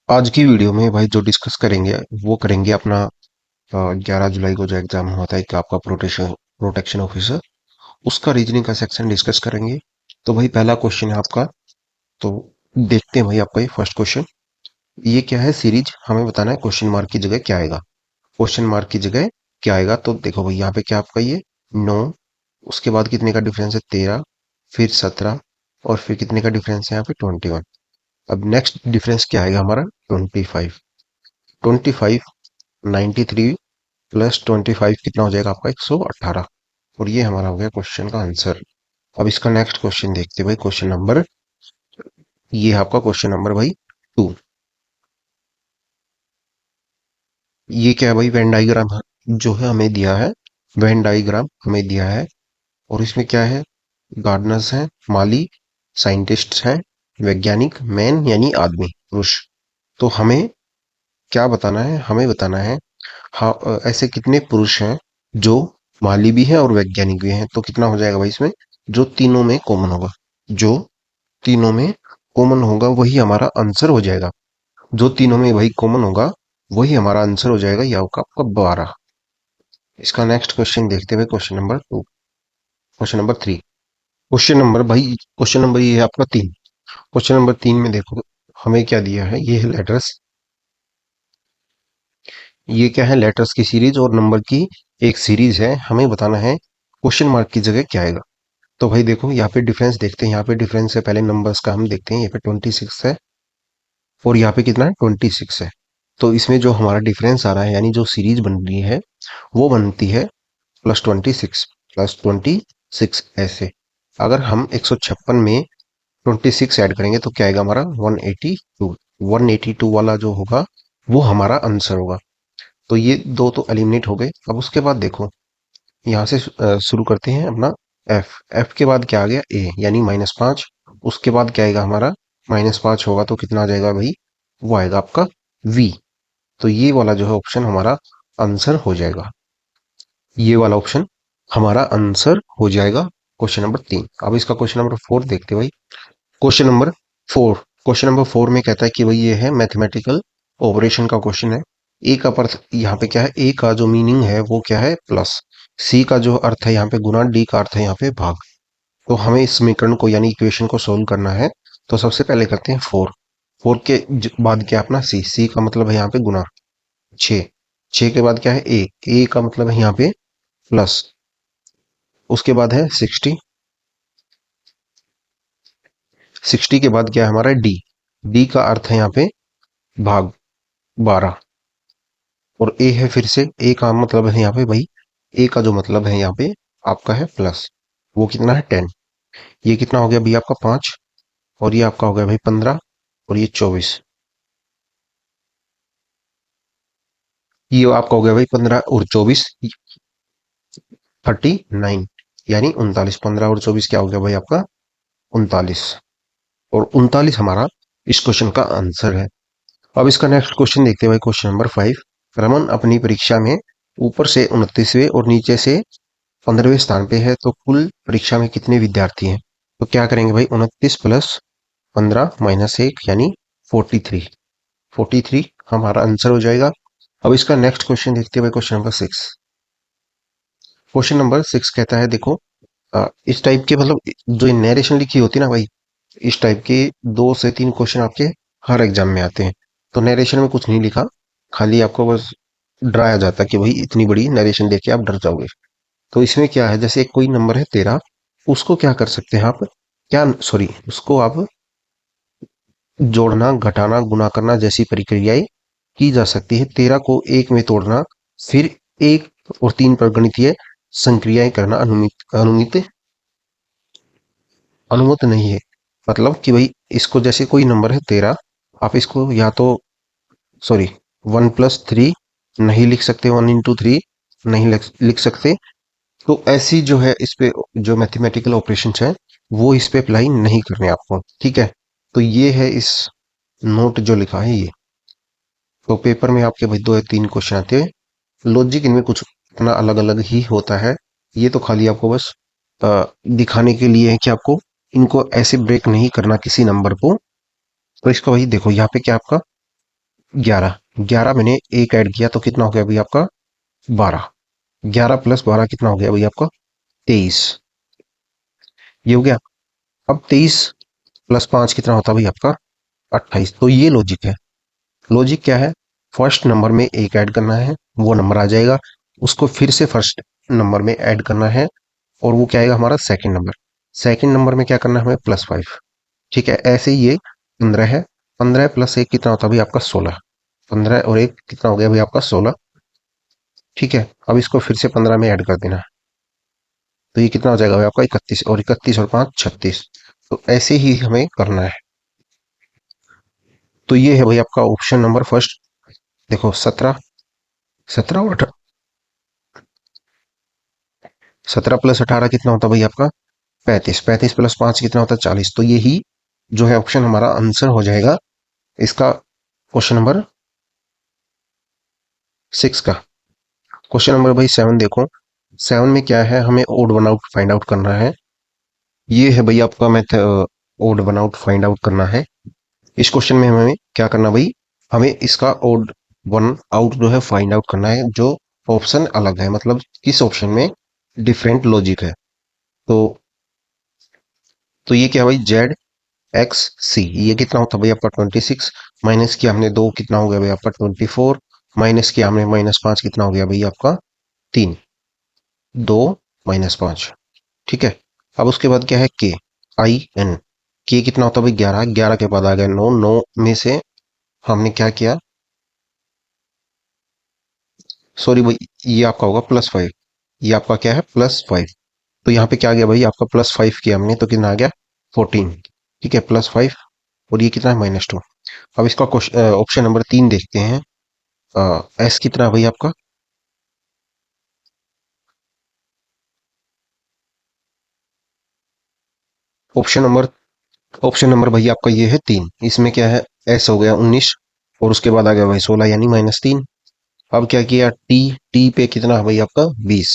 आज की वीडियो में भाई जो डिस्कस करेंगे वो करेंगे अपना 11 जुलाई को जो एग्जाम हुआ था एक आपका प्रोटेक्शन ऑफिसर उसका रीजनिंग का सेक्शन डिस्कस करेंगे। तो भाई पहला क्वेश्चन है आपका। तो देखते हैं भाई आपका ये फर्स्ट क्वेश्चन। ये क्या है सीरीज, हमें बताना है क्वेश्चन मार्क की जगह क्या आएगा। क्वेश्चन मार्क की जगह क्या आएगा, तो देखो भाई यहाँ पे क्या आपका ये 9, उसके बाद कितने का डिफरेंस है 13, फिर 17 और फिर कितने का डिफरेंस है यहाँ पे 21। अब नेक्स्ट डिफरेंस क्या आएगा हमारा 25। 25 93 प्लस 25 कितना हो जाएगा आपका 118। और ये हमारा हो गया क्वेश्चन का आंसर। अब इसका नेक्स्ट क्वेश्चन देखते हैं भाई। क्वेश्चन नंबर, ये है आपका क्वेश्चन नंबर भाई 2। ये क्या है भाई, वेन डाइग्राम जो है हमें दिया है। वेन डाइग्राम हमें दिया है और इसमें क्या है, गार्डनर्स हैं, माली, साइंटिस्ट्स हैं, वैज्ञानिक, मैन यानी आदमी पुरुष। तो हमें क्या बताना है, हमें बताना है हाँ ऐसे कितने पुरुष हैं जो माली भी हैं और वैज्ञानिक भी हैं। तो कितना हो जाएगा भाई इसमें, जो तीनों में कॉमन होगा, जो तीनों में कॉमन होगा वही हमारा आंसर हो जाएगा। जो तीनों में भाई कॉमन होगा वही हमारा आंसर हो जाएगा, यह होगा आपका 12। इसका नेक्स्ट क्वेश्चन देखते हुए question number 2, question number 3। Question number ये है आपका 3। क्वेश्चन नंबर 3 में देखो हमें क्या दिया है, ये है लेटर्स। ये क्या है, लेटर्स की सीरीज और नंबर की एक सीरीज है। हमें बताना है क्वेश्चन मार्क की जगह क्या आएगा। तो भाई देखो यहाँ पे डिफरेंस देखते हैं, यहाँ पे डिफरेंस है पहले नंबर्स का हम देखते हैं। यहाँ पे 26 है और यहाँ पे कितना है 26 है। तो इसमें जो हमारा डिफरेंस आ रहा है यानी जो सीरीज बन रही है वो बनती है +26, +26 ऐसे। अगर हम 156 में 26 ऐड करेंगे तो क्या आएगा हमारा 182। 182 वाला जो होगा वो हमारा आंसर होगा। तो ये दो तो एलिमिनेट हो गए। अब उसके बाद देखो यहाँ से शुरू करते हैं अपना एफ। एफ के बाद क्या आ गया ए यानी -5। उसके बाद क्या आएगा हमारा, -5 होगा तो कितना आ जाएगा भाई, वो आएगा आपका वी। तो ये वाला जो है ऑप्शन हमारा आंसर हो जाएगा। ये वाला ऑप्शन हमारा आंसर हो जाएगा क्वेश्चन नंबर 3। अब इसका क्वेश्चन नंबर 4 देखते हैं भाई। क्वेश्चन नंबर 4, क्वेश्चन नंबर 4 में कहता है कि भाई ये है मैथमेटिकल ऑपरेशन का क्वेश्चन है। ए का अर्थ यहाँ पे क्या है, ए का जो मीनिंग है वो क्या है प्लस, सी का जो अर्थ है यहाँ पे गुना, डी का अर्थ है यहाँ पे भाग। तो हमें इस समीकरण को यानी इक्वेशन को सोल्व करना है। तो सबसे पहले करते हैं 4। 4 के बाद क्या अपना सी, सी का मतलब है यहाँ पे गुना। 6, 6 के बाद क्या है ए, ए का मतलब है यहाँ पे प्लस। उसके बाद है 60, 60 के बाद क्या है हमारा डी, डी का अर्थ है यहाँ पे भाग 12। और ए है फिर से, ए का मतलब है यहाँ पे भाई, ए का जो मतलब है यहाँ पे आपका है प्लस। वो कितना है 10। ये कितना हो गया भाई आपका 5। और ये आपका हो गया भाई 15 और ये 24। ये आपका हो गया भाई 15 और 24 39 यानी 39। 15 और 24 क्या हो गया भाई आपका 39। और 39 हमारा इस क्वेश्चन का आंसर है। अब इसका नेक्स्ट क्वेश्चन देखते हैं भाई। Question number 5। रमन अपनी परीक्षा में ऊपर से 29वें और नीचे से 15वें स्थान पे है, तो कुल परीक्षा में कितने विद्यार्थी हैं। तो क्या करेंगे भाई, 29 प्लस 15 - 1 यानी 43। 43 हमारा आंसर हो जाएगा। अब इसका नेक्स्ट क्वेश्चन देखते हैं भाई। Question number 6। क्वेश्चन नंबर 6 कहता है देखो इस टाइप के मतलब जो नरेशन लिखी होती है ना भाई, इस टाइप के 2 से 3 क्वेश्चन आपके हर एग्जाम में आते हैं। तो नरेशन में कुछ नहीं लिखा, खाली आपको बस डराया जाता है कि भाई इतनी बड़ी नरेशन देके आप डर जाओगे। तो इसमें क्या है, जैसे एक कोई नंबर है 13, उसको क्या कर सकते हैं आप, क्या सॉरी उसको आप जोड़ना, घटाना, गुना करना जैसी प्रक्रियाएं की जा सकती है। 13 को 1 में तोड़ना, फिर 1 और 3 पर गणितीय संक्रियाएं करना अनुमित अनुमत नहीं है। मतलब कि भाई इसको जैसे कोई नंबर है 13, आप इसको या तो सॉरी 1+3 नहीं लिख सकते, 1 × 3 नहीं लिख सकते। तो ऐसी जो है इस पे जो मैथमेटिकल ऑपरेशंस हैं वो इस पे अप्लाई नहीं करने आपको, ठीक है। तो ये है इस नोट जो लिखा है ये। तो पेपर में आपके भाई 2 या 3 क्वेश्चन आते हैं। लॉजिक इनमें कुछ अपना अलग अलग ही होता है। ये तो खाली आपको बस दिखाने के लिए है कि आपको इनको ऐसे ब्रेक नहीं करना किसी नंबर को। तो इसको वही देखो यहाँ पे क्या आपका 11, 11 मैंने एक ऐड किया तो कितना हो गया भाई आपका 12, 11 प्लस 12 कितना हो गया भाई आपका 23, ये हो गया। अब 23 प्लस 5 कितना होता है भाई आपका 28। तो ये लॉजिक है। लॉजिक क्या है, फर्स्ट नंबर में एक ऐड करना है, वो नंबर आ जाएगा, उसको फिर से फर्स्ट नंबर में ऐड करना है, और वो क्या आएगा हमारा सेकंड नंबर। सेकंड नंबर में क्या करना है हमें +5। ठीक है, ऐसे ही ये 15 है, 15 प्लस एक कितना होता है भाई आपका 16, 15 और एक कितना हो गया भाई आपका 16। ठीक है, अब इसको फिर से 15 में ऐड कर देना है, तो ये कितना हो जाएगा भाई आपका 31, और 31 और 5 36। तो ऐसे ही हमें करना है। तो ये है भाई आपका ऑप्शन नंबर फर्स्ट। देखो 17, 17 और 17 प्लस 18 कितना होता है भाई आपका 35, 35 प्लस 5 कितना होता है 40। तो यही जो है ऑप्शन हमारा आंसर हो जाएगा इसका, क्वेश्चन नंबर 6 का। क्वेश्चन नंबर भाई 7 देखो, 7 में क्या है, हमें odd one out find out करना है। ये है भाई आपका method, odd one out find out करना है। इस क्वेश्चन में हमें क्या करना भाई, हमें इसका ओड वन आउट जो है फाइंड आउट करना है, जो ऑप्शन अलग है, मतलब किस ऑप्शन में डिफरेंट लॉजिक है। तो ये क्या है भाई ZXC, ये कितना होता है भाई आपका 26, माइनस किया हमने 2 कितना हो गया भाई आपका 24, माइनस किया हमने -5 कितना हो गया भाई आपका 3, 2 -5। ठीक है, अब उसके बाद क्या है KIN, के कितना होता है भाई 11, 11 के बाद आ गया 9, 9 में से हमने क्या किया, सॉरी भाई, ये आपका होगा +5, ये आपका क्या है +5। तो यहाँ पे क्या आ गया भाई आपका +5 किया हमने तो कितना आ गया 14। ठीक है, +5, और ये कितना है -2। अब इसका ऑप्शन नंबर 3 देखते हैं। एस कितना है भाई आपका, ऑप्शन नंबर भाई आपका ये है 3, इसमें क्या है एस हो गया 19, और उसके बाद आ गया भाई 16 यानी -3। अब क्या किया टी, टी पे कितना है भाई आपका 20,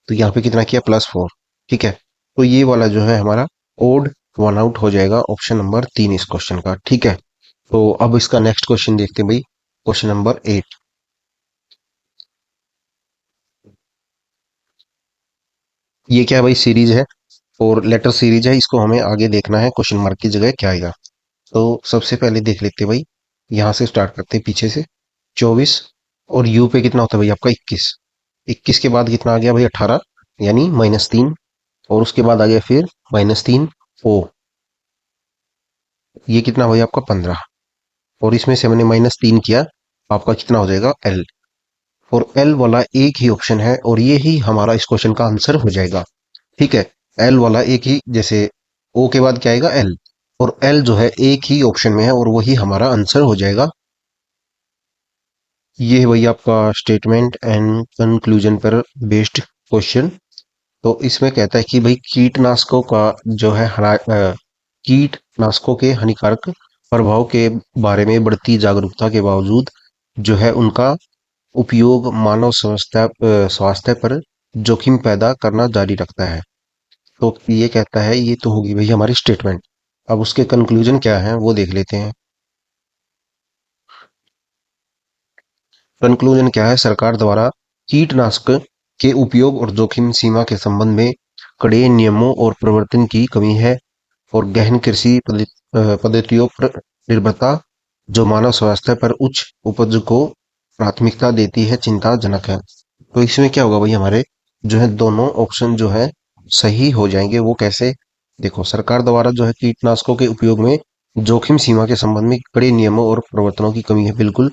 तो यहाँ पे कितना किया +4। ठीक है, तो ये वाला जो है हमारा ओड वन आउट हो जाएगा ऑप्शन नंबर 3 इस क्वेश्चन का। ठीक है, तो अब इसका नेक्स्ट क्वेश्चन देखते हैं भाई, क्वेश्चन नंबर 8। ये क्या है भाई सीरीज है, और लेटर सीरीज है, इसको हमें आगे देखना है क्वेश्चन मार्क की जगह क्या आएगा। तो सबसे पहले देख लेते हैं भाई, यहाँ से स्टार्ट करते हैं पीछे से। 24, और यू पे कितना होता है भाई आपका 21, 21 के बाद कितना आ गया भाई 18 यानी -3, और उसके बाद आ गया फिर -3 ओ, ये कितना भाई आपका 15, और इसमें से हमने -3 किया, आपका कितना हो जाएगा एल, और एल वाला एक ही ऑप्शन है, और ये ही हमारा इस क्वेश्चन का आंसर हो जाएगा। ठीक है, एल वाला एक ही, जैसे ओ के बाद क्या आएगा एल, और एल जो है एक ही ऑप्शन में है, और वही हमारा आंसर हो जाएगा। ये है भाई आपका स्टेटमेंट एंड कंक्लूजन पर बेस्ड क्वेश्चन। तो इसमें कहता है कि भाई कीटनाशकों का जो है कीटनाशकों के हानिकारक प्रभाव के बारे में बढ़ती जागरूकता के बावजूद जो है उनका उपयोग मानव स्वास्थ्य पर जोखिम पैदा करना जारी रखता है। तो ये कहता है, ये तो होगी भाई हमारी स्टेटमेंट। अब उसके कंक्लूजन क्या है वो देख लेते हैं। कंक्लूजन क्या है, सरकार द्वारा कीटनाशक के उपयोग और जोखिम सीमा के संबंध में कड़े नियमों और प्रवर्तन की कमी है, और गहन कृषि पद्धतियों पर निर्भरता जो मानव स्वास्थ्य पर उच्च उपज को प्राथमिकता देती है चिंताजनक है। तो इसमें क्या होगा भाई, हमारे जो है दोनों ऑप्शन जो है सही हो जाएंगे। वो कैसे, देखो सरकार द्वारा जो है कीटनाशकों के उपयोग में जोखिम सीमा के संबंध में कड़े नियमों और प्रवर्तनों की कमी है, बिल्कुल।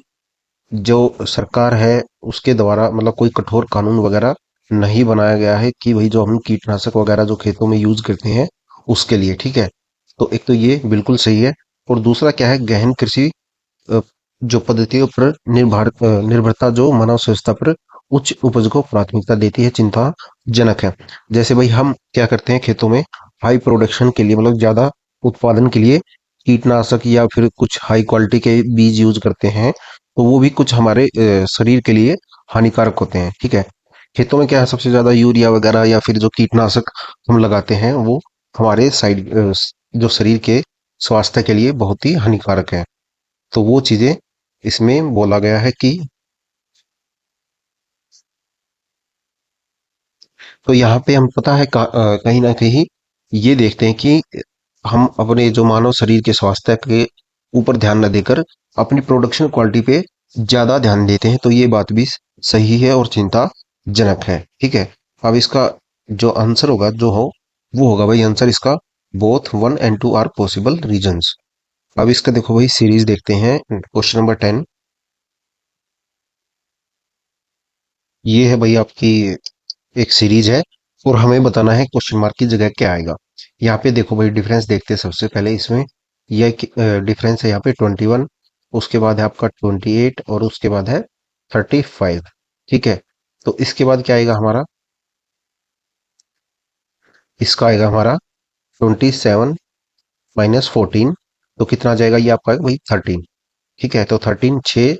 जो सरकार है उसके द्वारा मतलब कोई कठोर कानून वगैरह नहीं बनाया गया है कि भाई जो हम कीटनाशक वगैरह जो खेतों में यूज करते हैं उसके लिए। ठीक है, तो एक तो ये बिल्कुल सही है, और दूसरा क्या है गहन कृषि अ, जो पद्धतियों पर निर्भरता जो मानव स्वास्थ्य पर उच्च उपज को प्राथमिकता देती है चिंताजनक है। जैसे भाई हम क्या करते हैं खेतों में हाई प्रोडक्शन के लिए, मतलब ज्यादा उत्पादन के लिए कीटनाशक या फिर कुछ हाई क्वालिटी के बीज यूज करते हैं, तो वो भी कुछ हमारे शरीर के लिए हानिकारक होते हैं। ठीक है, खेतों में क्या है सबसे ज्यादा यूरिया वगैरह या फिर जो कीटनाशक हम लगाते हैं वो हमारे जो शरीर के स्वास्थ्य के लिए बहुत ही हानिकारक है। तो वो चीजें इसमें बोला गया है कि, तो यहाँ पे हम पता है कहीं ना कहीं ये देखते हैं कि हम अपने जो मानव शरीर के स्वास्थ्य के ऊपर ध्यान न देकर अपनी प्रोडक्शन क्वालिटी पे ज्यादा ध्यान देते हैं, तो ये बात भी सही है और चिंताजनक है। ठीक है, अब इसका जो आंसर होगा जो हो वो होगा भाई आंसर इसका, both 1 and 2 are possible reasons. अब इसका देखो भाई सीरीज देखते हैं, क्वेश्चन नंबर 10। ये है भाई आपकी एक सीरीज है और हमें बताना है क्वेश्चन मार्क की जगह क्या आएगा। यहाँ पे देखो भाई डिफरेंस देखते हैं सबसे पहले इसमें। यह डिफरेंस है यहाँ पे 21, उसके बाद है आपका 28 और उसके बाद है 35। ठीक है, तो इसके बाद क्या आएगा हमारा, इसका आएगा हमारा 27 - 14, तो कितना आ जाएगा, ये आपका आएगा भाई 13। ठीक है, तो 13 6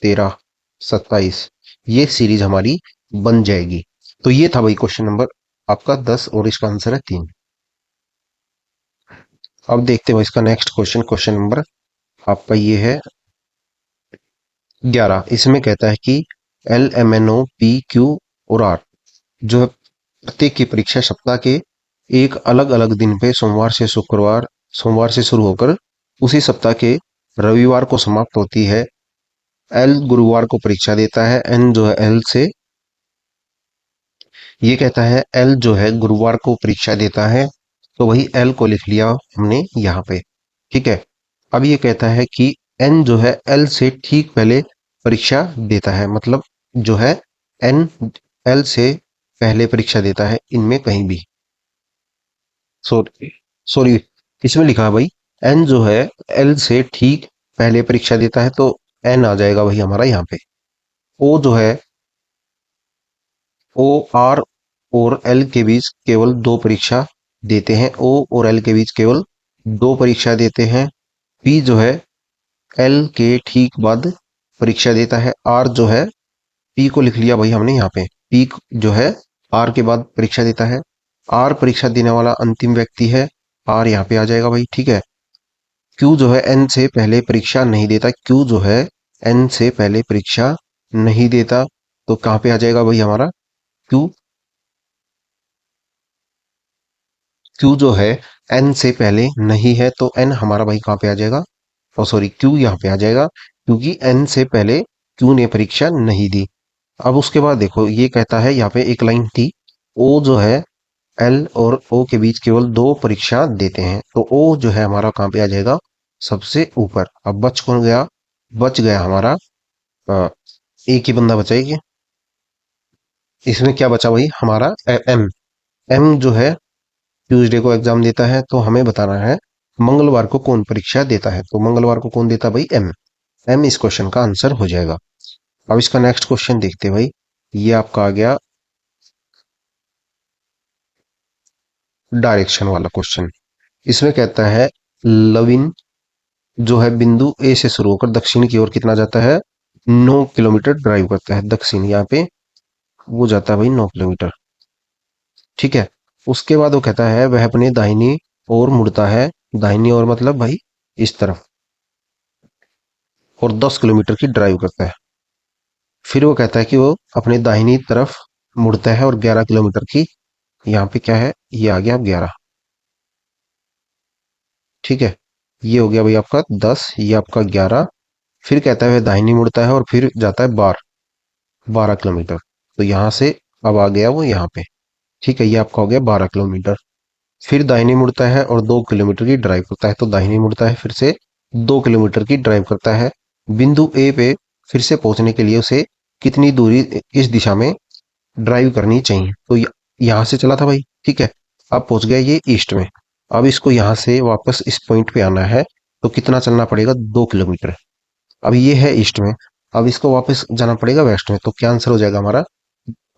13 27, ये सीरीज हमारी बन जाएगी। तो ये था भाई क्वेश्चन नंबर आपका 10 और इसका आंसर है 3। अब देखते हैं इसका नेक्स्ट क्वेश्चन, क्वेश्चन नंबर आपका ये है 11। इसमें कहता है कि LMNO, PQ और R जो है प्रत्येक की परीक्षा सप्ताह के एक अलग अलग दिन पे सोमवार से शुरू होकर उसी सप्ताह के रविवार को समाप्त होती है। एल गुरुवार को परीक्षा देता है, एन जो है एल से, ये कहता है एल जो है गुरुवार को परीक्षा देता है, तो वही एल को लिख लिया हमने यहाँ पे। ठीक है, अब ये कहता है कि एन जो है एल से ठीक पहले परीक्षा देता है, मतलब जो है एन एल से पहले परीक्षा देता है इनमें कहीं भी। सॉरी सॉरी, इसमें लिखा है भाई एन जो है एल से ठीक पहले परीक्षा देता है, तो एन आ जाएगा भाई हमारा यहाँ पे। ओ जो है ओ आर और एल के बीच केवल दो परीक्षा देते हैं, ओ और एल के बीच केवल दो परीक्षा देते हैं। पी जो है एल के ठीक बाद परीक्षा देता है, आर जो है पी को लिख लिया भाई हमने यहाँ पे, पी जो है आर के बाद परीक्षा देता है। आर परीक्षा देने वाला अंतिम व्यक्ति है, आर यहाँ पे आ जाएगा भाई। ठीक है, क्यू जो है एन से पहले परीक्षा नहीं देता, क्यू जो है एन से पहले परीक्षा नहीं देता, तो कहाँ पे आ जाएगा भाई हमारा क्यू, क्यू जो है एन से पहले नहीं है, तो एन हमारा भाई कहाँ पे आ जाएगा, और सॉरी क्यू यहाँ पे आ जाएगा क्योंकि एन से पहले क्यू ने परीक्षा नहीं दी। अब उसके बाद देखो ये कहता है यहाँ पे एक लाइन थी, ओ जो है एल और ओ के बीच केवल दो परीक्षा देते हैं, तो ओ जो है हमारा कहाँ पे आ जाएगा, सबसे ऊपर। अब बच कौन गया, बच गया हमारा अ, एक ही बंदा बचा है ये। इसमें क्या बचा भाई हमारा एम, एम जो है ट्यूसडे को एग्जाम देता है, तो हमें बताना है मंगलवार को कौन परीक्षा देता है, तो मंगलवार को कौन देता है भाई, एम। एम इस क्वेश्चन का आंसर हो जाएगा। अब इसका नेक्स्ट क्वेश्चन देखते हैं भाई, ये आपका आ गया डायरेक्शन वाला क्वेश्चन। इसमें कहता है लविन जो है बिंदु ए से शुरू होकर दक्षिण की ओर कितना जाता है, 9 किलोमीटर ड्राइव करता है दक्षिण, यहाँ पे वो जाता है भाई 9 किलोमीटर। ठीक है, उसके बाद वो कहता है वह अपने दाहिनी ओर मुड़ता है, दाहिनी ओर मतलब भाई इस तरफ, और 10 किलोमीटर की ड्राइव करता है। फिर वो कहता है कि वो अपने दाहिनी तरफ मुड़ता है और 11 किलोमीटर की, यहाँ पे क्या है, ये आ गया 11। ठीक है, ये हो गया भाई आपका 10, ये आपका 11। फिर कहता है वह दाहिनी मुड़ता है और फिर जाता है 12 किलोमीटर, तो यहाँ से अब आ गया वो यहाँ पे। ठीक है, ये आपका हो गया 12 किलोमीटर। फिर दाहिनी मुड़ता है और 2 किलोमीटर की ड्राइव करता है, तो दाहिनी मुड़ता है फिर से 2 किलोमीटर की ड्राइव करता है। बिंदु ए पे फिर से पहुंचने के लिए उसे कितनी दूरी इस दिशा में ड्राइव करनी चाहिए, तो यहाँ से चला था भाई। ठीक है, अब पहुंच गया ये ईस्ट में, अब इसको यहाँ से वापस इस पॉइंट पे आना है, तो कितना चलना पड़ेगा, 2 किलोमीटर। अब ये है ईस्ट में, अब इसको वापस जाना पड़ेगा वेस्ट में, तो क्या आंसर हो जाएगा हमारा,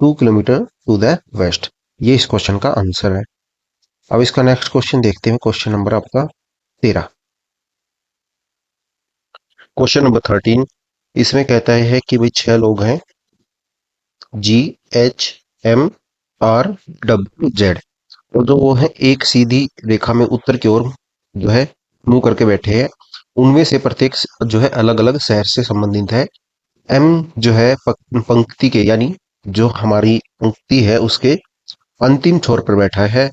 2 किलोमीटर टू द वेस्ट। ये इस क्वेश्चन का आंसर है। अब इसका नेक्स्ट क्वेश्चन देखते हैं, क्वेश्चन नंबर आपका 13। क्वेश्चन नंबर 13, इसमें कहता है कि भाई 6 लोग हैं, GHMRWZ, और जो वो है एक सीधी रेखा में उत्तर की ओर जो है मूव करके बैठे हैं, उनमें से प्रत्येक जो है अलग अलग शहर से संबंधित है। एम जो है पंक्ति के यानी जो हमारी पंक्ति है उसके अंतिम छोर पर बैठा है।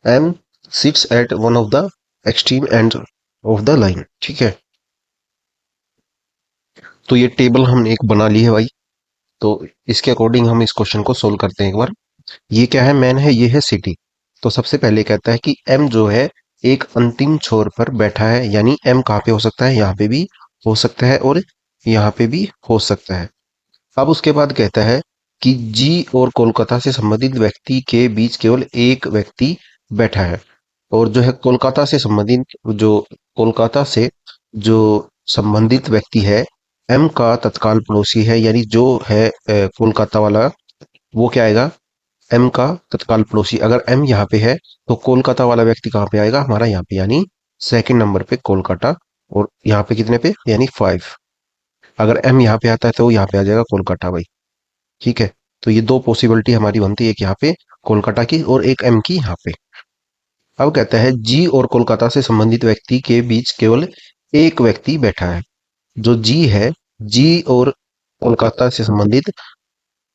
M sits at one of the extreme end of the line. ठीक है, तो ये टेबल हमने एक बना ली है भाई। तो इसके अकॉर्डिंग हम इस क्वेश्चन को सोल्व करते हैं एक बार। ये क्या है, मैन है, ये है सिटी। तो सबसे पहले कहता है कि एम जो है एक अंतिम छोर पर बैठा है, यानी एम कहाँ पे हो सकता है, यहाँ पे भी हो सकता है और यहाँ पे भी हो सकता है। अब उसके बाद कहता है कि जी और कोलकाता से संबंधित व्यक्ति के बीच केवल एक व्यक्ति बैठा है। और जो है कोलकाता से संबंधित जो कोलकाता से जो संबंधित व्यक्ति है, एम का तत्काल पड़ोसी है, यानी जो है कोलकाता वाला, वो क्या आएगा, एम का तत्काल पड़ोसी। अगर एम यहाँ पे है तो कोलकाता वाला व्यक्ति कहाँ पे आएगा, हमारा यहाँ पे, यानी सेकंड नंबर पे कोलकाता। और यहाँ पे कितने पे, यानी 5। अगर एम यहाँ पे आता है तो यहाँ पे आ जाएगा कोलकाता भाई। ठीक है, तो ये दो पॉसिबिलिटी हमारी बनती है, एक यहाँ पे कोलकाता की और एक एम की यहाँ पे। अब कहता है जी और कोलकाता से संबंधित व्यक्ति के बीच केवल एक व्यक्ति बैठा है। जो जी है, जी और कोलकाता से संबंधित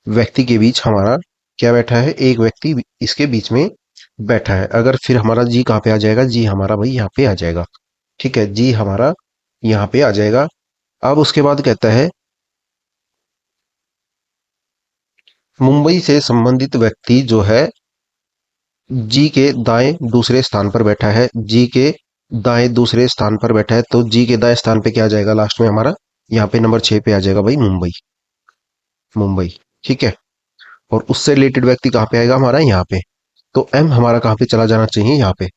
व्यक्ति के बीच हमारा क्या बैठा है, एक व्यक्ति इसके बीच में बैठा है। अगर फिर हमारा जी कहाँ पे आ जाएगा, जी हमारा भाई यहाँ पे आ जाएगा। ठीक है, जी हमारा यहाँ पे आ जाएगा। अब उसके बाद कहता है मुंबई से संबंधित व्यक्ति जो है जी के दाएं दूसरे स्थान पर बैठा है। जी के दाएं दूसरे स्थान पर बैठा है, तो जी के दाएं स्थान पे क्या आ जाएगा लास्ट में हमारा, यहाँ पे नंबर 6 पे आ जाएगा भाई मुंबई। मुंबई। ठीक है, और उससे रिलेटेड व्यक्ति कहाँ पे आएगा हमारा, यहाँ पे। तो एम हमारा कहाँ पे चला जाना चाहिए, यहाँ पे।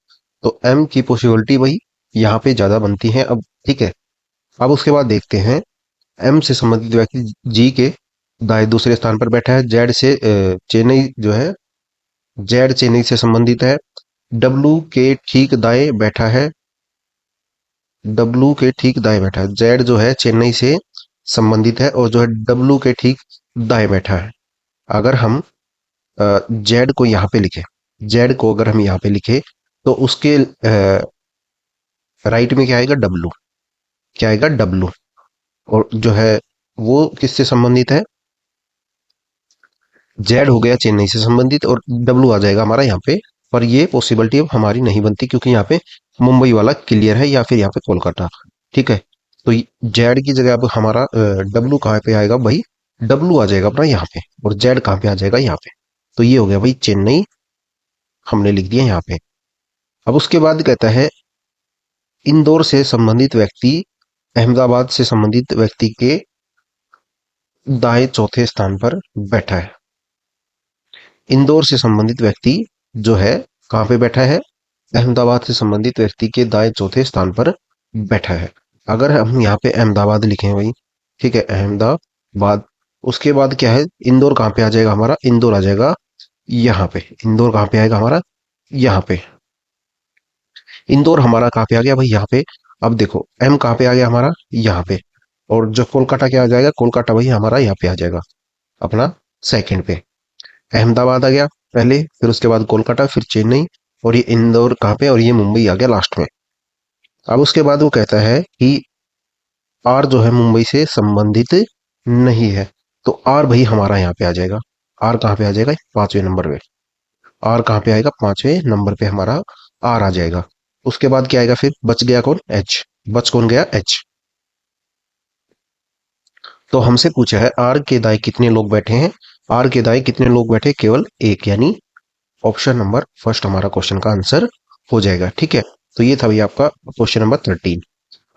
तो एम की पॉसिबिलिटी वही यहाँ पे ज्यादा बनती है अब। ठीक है, अब उसके बाद देखते हैं एम से संबंधित व्यक्ति जी के दाएं दूसरे स्थान पर बैठा है। जेड से चेन्नई जो है, जेड चेन्नई से संबंधित है। डब्लू के ठीक दाएं बैठा है, डब्लू के ठीक दाएं बैठा है। जेड जो है चेन्नई से संबंधित है और जो है डब्लू के ठीक दाएं बैठा है। अगर हम जेड को यहाँ पे लिखे, जेड को अगर हम यहाँ पे लिखे तो उसके राइट में क्या आएगा, डब्लू। क्या आएगा, डब्लू। और जो है वो किससे संबंधित है, जेड हो गया चेन्नई से संबंधित और डब्लू आ जाएगा हमारा यहाँ पे। पर ये पॉसिबिलिटी अब हमारी नहीं बनती क्योंकि यहाँ पे मुंबई वाला क्लियर है या फिर यहाँ पे कोलकाता। ठीक है, तो जेड की जगह अब हमारा डब्लू कहाँ पे आएगा भाई, डब्लू आ जाएगा अपना यहाँ पे और जेड कहाँ पे आ जाएगा, यहाँ पे। तो ये हो गया भाई चेन्नई, हमने लिख दिया यहाँ पे। अब उसके बाद कहता है इंदौर से संबंधित व्यक्ति अहमदाबाद से संबंधित व्यक्ति के दाएं चौथे स्थान पर बैठा है। इंदौर से संबंधित व्यक्ति जो है कहाँ पे बैठा है, अहमदाबाद से संबंधित व्यक्ति के दाएं चौथे स्थान पर बैठा है। अगर हम यहाँ पे अहमदाबाद लिखें भाई, ठीक है, अहमदाबाद, उसके बाद क्या है, इंदौर कहाँ पे आ जाएगा हमारा, इंदौर आ जाएगा यहाँ पे। इंदौर कहाँ पे आएगा हमारा, यहाँ पे। इंदौर हमारा कहाँ पे आ गया भाई, यहाँ पे। अब देखो एम कहाँ पे आ गया हमारा, यहाँ पे। और जो कोलकाता क्या आ जाएगा, कोलकाता भाई हमारा यहाँ पे आ जाएगा अपना सेकंड पे। अहमदाबाद आ गया पहले, फिर उसके बाद कोलकाता, फिर चेन्नई, और ये इंदौर कहाँ पे, और ये मुंबई आ गया लास्ट में। अब उसके बाद वो कहता है कि आर जो है मुंबई से संबंधित नहीं है। तो आर भाई हमारा यहाँ पे आ जाएगा। आर कहाँ पे आ जाएगा, 5वें नंबर पे। आर कहाँ पे आएगा, 5वें नंबर पे हमारा आर आ जाएगा। उसके बाद क्या आएगा, फिर बच गया कौन, एच। बच कौन गया, एच। तो हमसे पूछा है आर के दाएं कितने लोग बैठे हैं। आर के दाएं कितने लोग बैठे, केवल एक, यानी ऑप्शन नंबर फर्स्ट हमारा क्वेश्चन का आंसर हो जाएगा। ठीक है, तो ये था भाई आपका क्वेश्चन नंबर 13।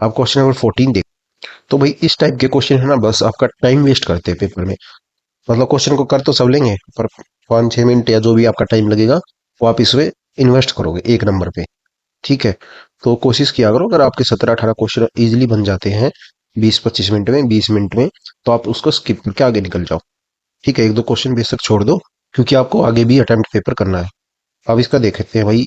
आप क्वेश्चन नंबर 14 देख। तो भाई इस टाइप के क्वेश्चन है ना, बस आपका टाइम वेस्ट करते हैं पेपर में। मतलब क्वेश्चन को कर तो सब लेंगे पर 5-6 मिनट या जो भी आपका टाइम लगेगा वो आप इसमें इन्वेस्ट करोगे एक नंबर पे। ठीक है, तो कोशिश किया करो, अगर आपके 17-18 क्वेश्चन इजीली बन जाते हैं 20-25 मिनट में, 20 मिनट में, तो आप उसको स्किप करके आगे निकल जाओ। ठीक है, एक दो क्वेश्चन बेशक छोड़ दो क्योंकि आपको आगे भी अटेम्प्ट पेपर करना है। अब इसका देखते हैं भाई,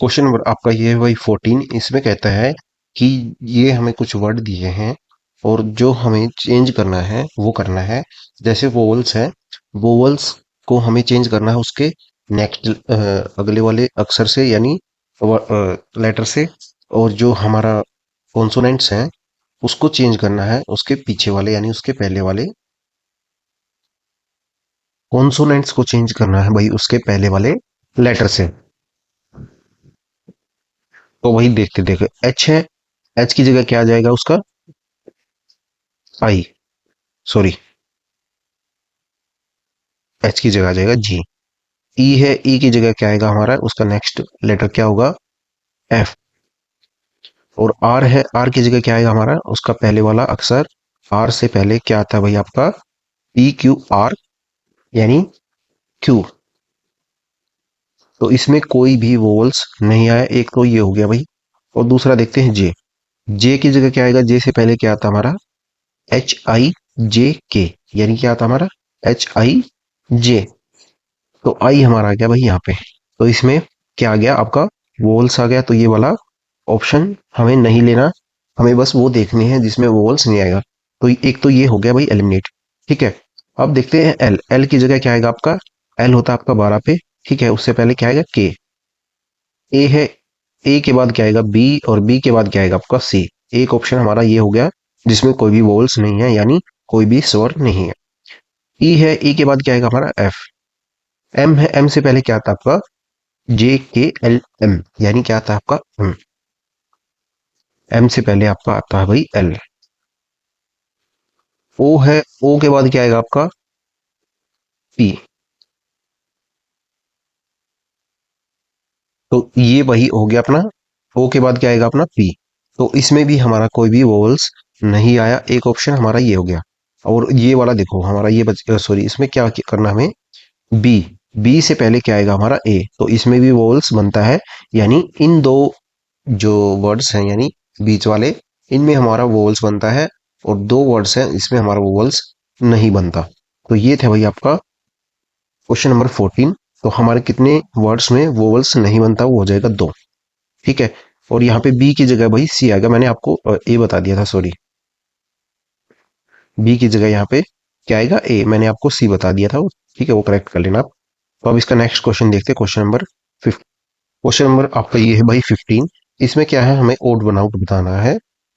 क्वेश्चन नंबर आपका ये है भाई 14। इसमें कहता है कि ये हमें कुछ वर्ड दिए हैं और जो हमें चेंज करना है वो करना है। जैसे वोवल्स है, वोवल्स को हमें चेंज करना है उसके नेक्स्ट अगले वाले अक्षर से, यानी लेटर से, और जो हमारा कॉन्सोनेंट्स हैं उसको चेंज करना है उसके पीछे वाले यानी उसके पहले वाले कॉन्सोनेंट्स को चेंज करना है भाई उसके पहले वाले लेटर से। तो वही देखते देखो एच है, एच की जगह क्या आ जाएगा उसका, आई, सॉरी, एच की जगह आ जाएगा जी। ई है, ई की जगह क्या आएगा हमारा, उसका नेक्स्ट लेटर क्या होगा, एफ। और आर है, आर की जगह क्या आएगा हमारा, उसका पहले वाला अक्षर, आर से पहले क्या आता है भाई आपका, पी क्यू आर, यानी क्यू। तो इसमें कोई भी वोवल्स नहीं आया, एक तो ये हो गया भाई। और दूसरा देखते हैं जे, जे की जगह क्या आएगा, जे से पहले क्या आता हमारा, एच आई जे के, यानी क्या आता हमारा, एच आई जे। तो आई हमारा आ गया भाई यहाँ पे। तो इसमें क्या आ गया आपका, वोवल्स आ गया। तो ये वाला ऑप्शन हमें नहीं लेना, हमें बस वो देखने हैं जिसमें वोवल्स नहीं आएगा। तो एक तो ये हो गया भाई एलिमिनेट। ठीक है, अब देखते हैं एल, एल की जगह क्या आएगा आपका, एल होता है आपका 12 पे। ठीक है, उससे पहले क्या आएगा के, ए है, ए के बाद क्या आएगा बी, और बी के बाद क्या आएगा आपका सी। एक ऑप्शन हमारा ये हो गया जिसमें कोई भी वोवल्स नहीं है, यानी कोई भी स्वर नहीं है। ई है, ई के बाद क्या आएगा हमारा एफ। एम है, एम से पहले क्या आता है आपका, जे के एल एम, यानी क्या आता है आपका एम। एम से पहले आपका आता है भाई एल। ओ है, ओ के बाद क्या आएगा आपका, पी। तो ये वही हो गया अपना, ओ के बाद क्या आएगा अपना पी। तो इसमें भी हमारा कोई भी वोवल्स नहीं आया, एक ऑप्शन हमारा ये हो गया। और ये वाला देखो हमारा ये बच, सॉरी, इसमें क्या करना हमें, बी। बी से पहले क्या आएगा हमारा ए, तो इसमें भी वोवल्स बनता है, यानी इन दो जो वर्ड्स हैं यानी बीच वाले, इनमें हमारा वोवल्स बनता है। और दो वर्ड्स हैं इसमें हमारा वोवल्स नहीं बनता। तो ये थे भाई आपका क्वेश्चन नंबर 14। तो हमारे कितने वर्ड्स में वोवल्स नहीं बनता, वो हो जाएगा दो। ठीक है, और यहाँ पे बी की जगह भाई सी आ गया, मैंने आपको ए बता दिया था, सॉरी, बी की जगह यहाँ पे क्या आएगा ए, मैंने आपको सी बता दिया था। ठीक है, वो करेक्ट कर लेना आप। तो अब इसका नेक्स्ट क्वेश्चन देखते हैं, क्वेश्चन नंबर 15। क्वेश्चन नंबर आपका ये है भाई 15। इसमें क्या है, हमें ओड वन आउट बताना है।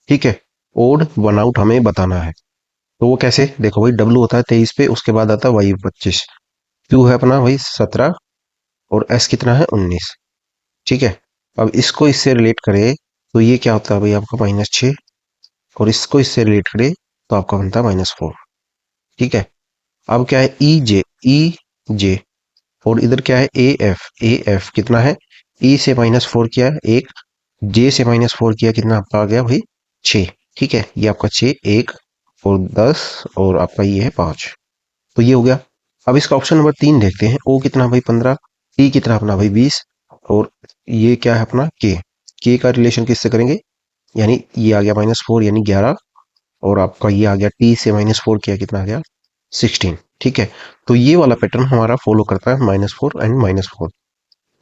ठीक है, ओड वन आउट हमें बताना है। तो वो कैसे, देखो भाई डब्लू होता है 23 पे, उसके बाद आता है वाई 25, क्यू है अपना भाई 17, और एस कितना है 19। ठीक है, अब इसको इससे रिलेट करें तो ये क्या होता है भाई आपका -6, और इसको इससे रिलेट करें तो आपका बनता है -4। ठीक है, अब क्या है ई जे, और इधर क्या है ए एफ कितना है, ई से -4 किया है एक, जे से -4 किया, कितना आपका आ गया भाई 6। ठीक है, ये आपका 6, एक और 10, और आपका ये है 5। तो ये हो गया। अब इसका ऑप्शन नंबर 3 देखते हैं, ओ कितना भाई 15, टी कितना अपना भाई 20, और ये क्या है अपना के का रिलेशन किससे करेंगे, यानी ये आ गया -4 यानी 11, और आपका ये आ गया टी से -4 किया, कितना आ गया 16। ठीक है, तो ये वाला पैटर्न हमारा फॉलो करता है -4 एंड -4।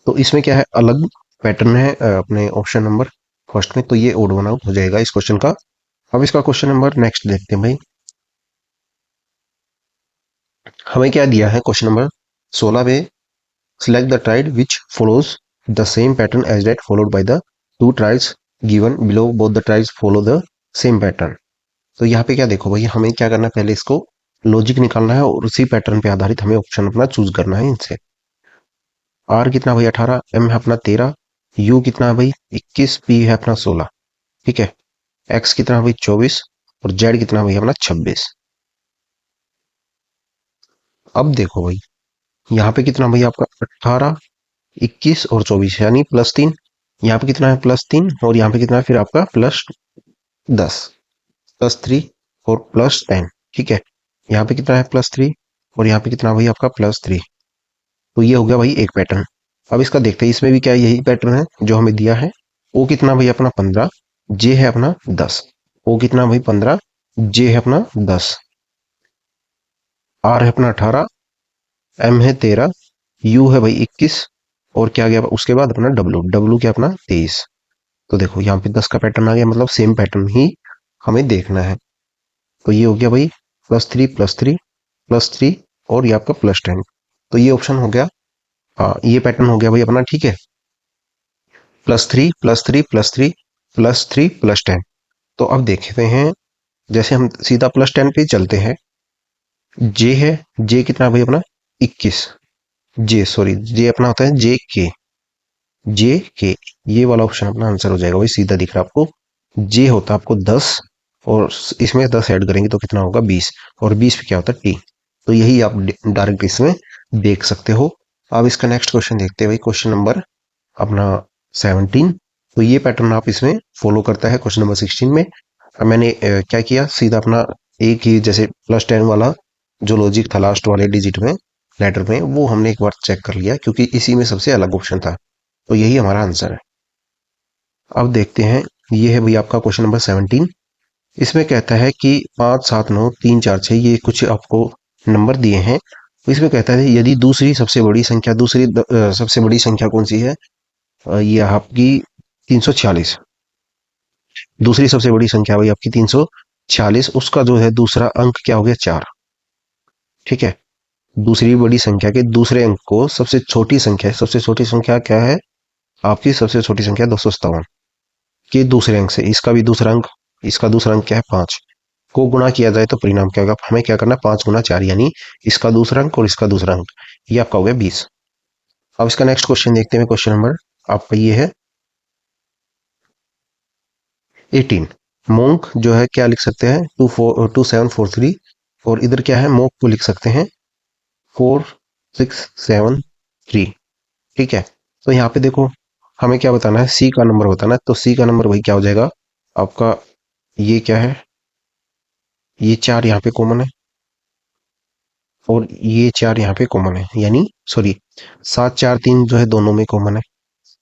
तो इसमें क्या है, अलग पैटर्न है अपने ऑप्शन नंबर फर्स्ट में, तो ये ओड वन आउट हो जाएगा इस क्वेश्चन का। अब इसका क्वेश्चन नंबर नेक्स्ट देखते हैं भाई। हमें क्या दिया है क्वेश्चन नंबर 16 पे, select the triad which follows the same pattern as that followed by the two triads given below, both the triads follow the same pattern. तो यहाँ पे क्या देखो भाई, हमें क्या करना है, पहले इसको लॉजिक निकालना है, और उसी पैटर्न पे आधारित हमें ऑप्शन अपना चूज करना है इनसे। आर कितना भाई 18, एम है अपना 13, यू कितना है भाई 21, पी है अपना 16। ठीक है, एक्स कितना भाई 24, और जेड कितना भाई अपना 26। अब देखो भाई यहाँ पे कितना भाई आपका 18, 21 और 24, यानी +3। यहाँ पे कितना है +3, और यहाँ पे कितना है फिर आपका +10, +3 और +10। ठीक है, यहाँ पे कितना है +3, और यहाँ पे कितना भाई आपका +3। तो ये हो गया भाई एक पैटर्न। अब इसका देखते हैं, इसमें भी क्या यही पैटर्न है जो हमें दिया है। ओ कितना भाई अपना 15, जे है अपना 10, ओ कितना भाई 15, जे है अपना 10, आर है अपना 18, एम है 13, यू है भाई 21, और क्या गया उसके बाद अपना डब्लू, डब्लू क्या अपना 23। तो देखो यहाँ पे 10 का पैटर्न आ गया, मतलब सेम पैटर्न ही हमें देखना है। तो ये हो गया भाई +3 +3 +3, और ये आपका +10। तो ये ऑप्शन हो गया, हाँ ये पैटर्न हो गया भाई अपना। ठीक है, +3 +3 +3 +3 +10। तो अब देखते हैं, जैसे हम सीधा +10 पे चलते हैं। जे है, जे कितना भाई अपना 21। जे सॉरी जे अपना होता है जे के ये वाला ऑप्शन अपना आंसर हो जाएगा। वही सीधा दिख रहा है आपको। जे होता है आपको 10 और इसमें 10 ऐड करेंगे तो कितना होगा 20। और 20 पे क्या होता है टी। तो यही आप डायरेक्ट इसमें देख सकते हो। अब इसका नेक्स्ट क्वेश्चन देखते हैं भाई, क्वेश्चन नंबर अपना 17। तो ये पैटर्न आप इसमें फॉलो करता है क्वेश्चन नंबर 16 में। अब मैंने क्या किया, सीधा अपना एक ही जैसे +10 वाला जो लॉजिक था लास्ट वाले डिजिट में लेटर में, वो हमने एक बार चेक कर लिया क्योंकि इसी में सबसे अलग ऑप्शन था। तो यही हमारा आंसर है। अब देखते हैं, ये है भाई आपका क्वेश्चन नंबर 17। इसमें कहता है कि 5 7 9 3 4 6 ये कुछ आपको नंबर दिए हैं। तो इसमें कहता है यदि दूसरी सबसे बड़ी संख्या, सबसे बड़ी संख्या कौन सी है, ये आपकी 346। दूसरी सबसे बड़ी संख्या भाई आपकी 346, उसका जो है दूसरा अंक क्या हो गया 4। ठीक है, दूसरी बड़ी संख्या के दूसरे अंक को सबसे छोटी संख्या, सबसे छोटी संख्या क्या है आपकी, सबसे छोटी संख्या 257 के दूसरे अंक से, इसका दूसरा अंक क्या है 5 को गुणा किया जाए तो परिणाम क्या होगा। हमें क्या करना है 5 × 4 यानी इसका दूसरा अंक और इसका दूसरा अंक, ये आपका हो गया 20। अब इसका नेक्स्ट क्वेश्चन देखते हैं। क्वेश्चन नंबर आपका ये है 18। मोंक जो है क्या लिख सकते हैं 2743। और इधर क्या है मोक को लिख सकते हैं 4673। ठीक है, तो यहाँ पे देखो हमें क्या बताना है, सी का नंबर बताना है। तो सी का नंबर वही क्या हो जाएगा आपका, ये क्या है, ये 4 यहाँ पे कॉमन है और ये 4 यहाँ पे कॉमन है, यानी सॉरी 7 4 3 जो है दोनों में कॉमन है।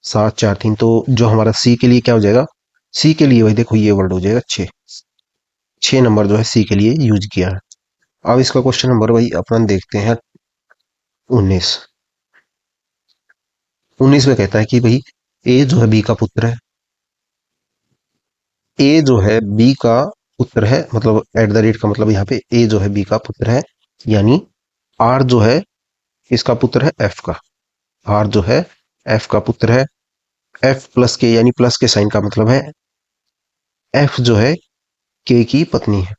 7 4 3, तो जो हमारा सी के लिए क्या हो जाएगा, सी के लिए वही देखो ये वर्ड हो जाएगा 6। 6 नंबर जो है सी के लिए यूज किया है। अब इसका क्वेश्चन नंबर वही अपन देखते हैं 19। 19 में कहता है कि भाई ए जो है बी का पुत्र है। ए जो है बी का पुत्र है, मतलब एट द रेट का मतलब यहाँ पे ए जो है बी का पुत्र है, यानी आर जो है इसका पुत्र है एफ का। आर जो है एफ का पुत्र है। एफ प्लस के यानी प्लस के साइन का मतलब है एफ जो है के की पत्नी है।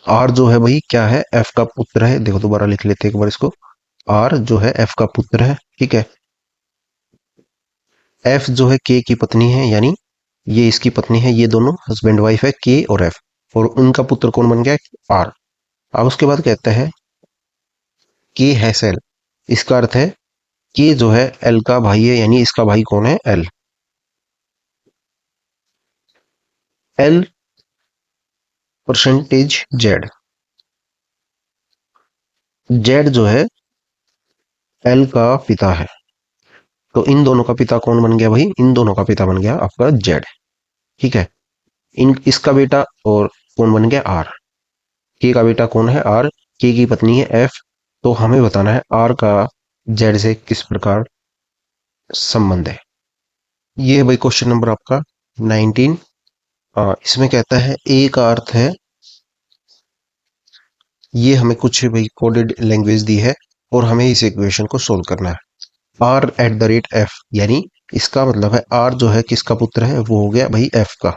आर जो है भाई क्या है एफ का पुत्र है। देखो दोबारा लिख लेते हैं एक बार इसको। आर जो है एफ का पुत्र है। ठीक है, एफ जो है के की पत्नी है, यानी ये इसकी पत्नी है, ये दोनों हस्बैंड वाइफ है के और एफ। और उनका पुत्र कौन बन गया आर। अब उसके बाद कहता है के है सेल। इसका अर्थ है के जो है एल का भाई है, यानी इसका भाई कौन है L. L percentage Z. Z जो है एल का पिता है। तो इन दोनों का पिता कौन बन गया भाई, इन दोनों का पिता बन गया आपका जेड। ठीक है, इन इसका बेटा और कौन बन गया आर। के का बेटा कौन है आर, के की पत्नी है एफ। तो हमें बताना है आर का जेड से किस प्रकार संबंध है। ये है भाई क्वेश्चन नंबर आपका 19। इसमें कहता है ए का अर्थ है, ये हमें कुछ भाई कोडेड लैंग्वेज दी है और हमें इस इक्वेशन को सोल्व करना है। R at the rate F, यानी इसका मतलब है आर जो है किसका पुत्र है, वो हो गया भाई एफ का।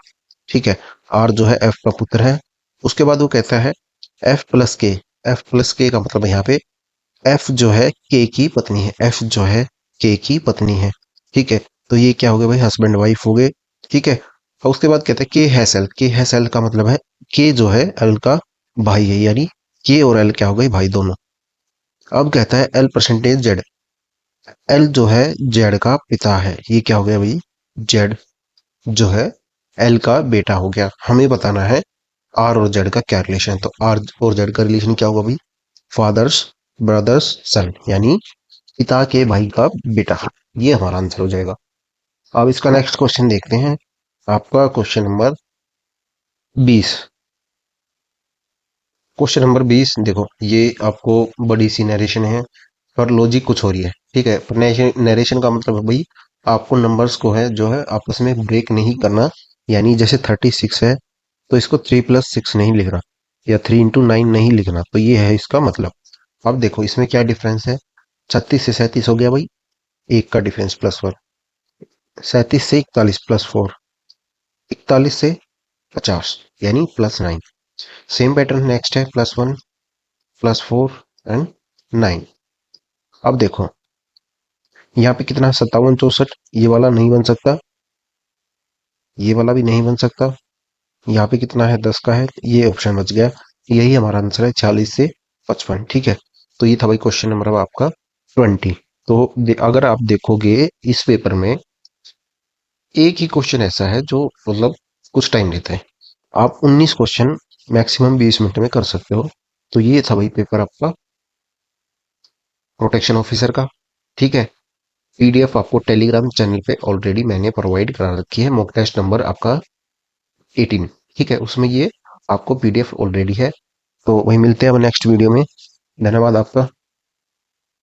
ठीक है, आर जो है एफ का पुत्र है। उसके बाद वो कहता है एफ प्लस के। एफ प्लस के का मतलब यहाँ पे एफ जो है के की पत्नी है। एफ जो है के की पत्नी है। ठीक है, तो ये क्या हो गया भाई हस्बैंड वाइफ हो गए। ठीक है, और उसके बाद कहते हैं के है सेल। के है सेल का मतलब है के जो है एल का भाई है, यानी के और एल क्या हो गए भाई दोनों। अब कहता है एल परसेंटेज जेड। एल जो है जेड का पिता है, ये क्या हो गया भाई जेड जो है एल का बेटा हो गया। हमें बताना है आर और जेड का क्या रिलेशन है। तो आर और जेड का रिलेशन क्या होगा भाई फादर्स ब्रदर्स सन, यानी पिता के भाई का बेटा। ये हमारा आंसर हो जाएगा। अब इसका नेक्स्ट क्वेश्चन देखते हैं। आपका क्वेश्चन नंबर 20। क्वेश्चन नंबर 20 देखो, ये आपको बड़ी सी नरेशन है पर लॉजिक कुछ हो रही है। ठीक है, पर नरेशन का मतलब है भाई आपको नंबर्स को है जो है आपस में ब्रेक नहीं करना। यानी जैसे 36 है तो इसको 3 + 6 नहीं लिखना या 3 × 9 नहीं लिखना। तो ये है इसका मतलब। अब देखो इसमें क्या डिफरेंस है। 36 से 37 हो गया भाई, एक का डिफरेंस +1। 37 से 41 +4, 41 से 50 यानी +9। सेम पैटर्न नेक्स्ट है, +1 +4 एंड 9। अब देखो यहाँ पे कितना है, 57 64, ये वाला नहीं बन सकता, ये वाला भी नहीं बन सकता। यहाँ पे कितना है, 10 का है, ये ऑप्शन बच गया। यही हमारा आंसर है, 40 से 55। ठीक है, तो ये था भाई क्वेश्चन नंबर आपका 20। तो अगर आप देखोगे इस पेपर में एक ही क्वेश्चन ऐसा है जो मतलब कुछ टाइम लेता है। आप 19 क्वेश्चन मैक्सिमम 20 मिनट में कर सकते हो। तो ये था भाई पेपर आपका प्रोटेक्शन ऑफिसर का। ठीक है, पीडीएफ आपको टेलीग्राम चैनल पे ऑलरेडी मैंने प्रोवाइड करा रखी है, मॉक टेस्ट नंबर आपका 18। ठीक है, उसमें ये आपको पीडीएफ ऑलरेडी है। तो वही मिलते हैं अब नेक्स्ट वीडियो में। धन्यवाद आपका।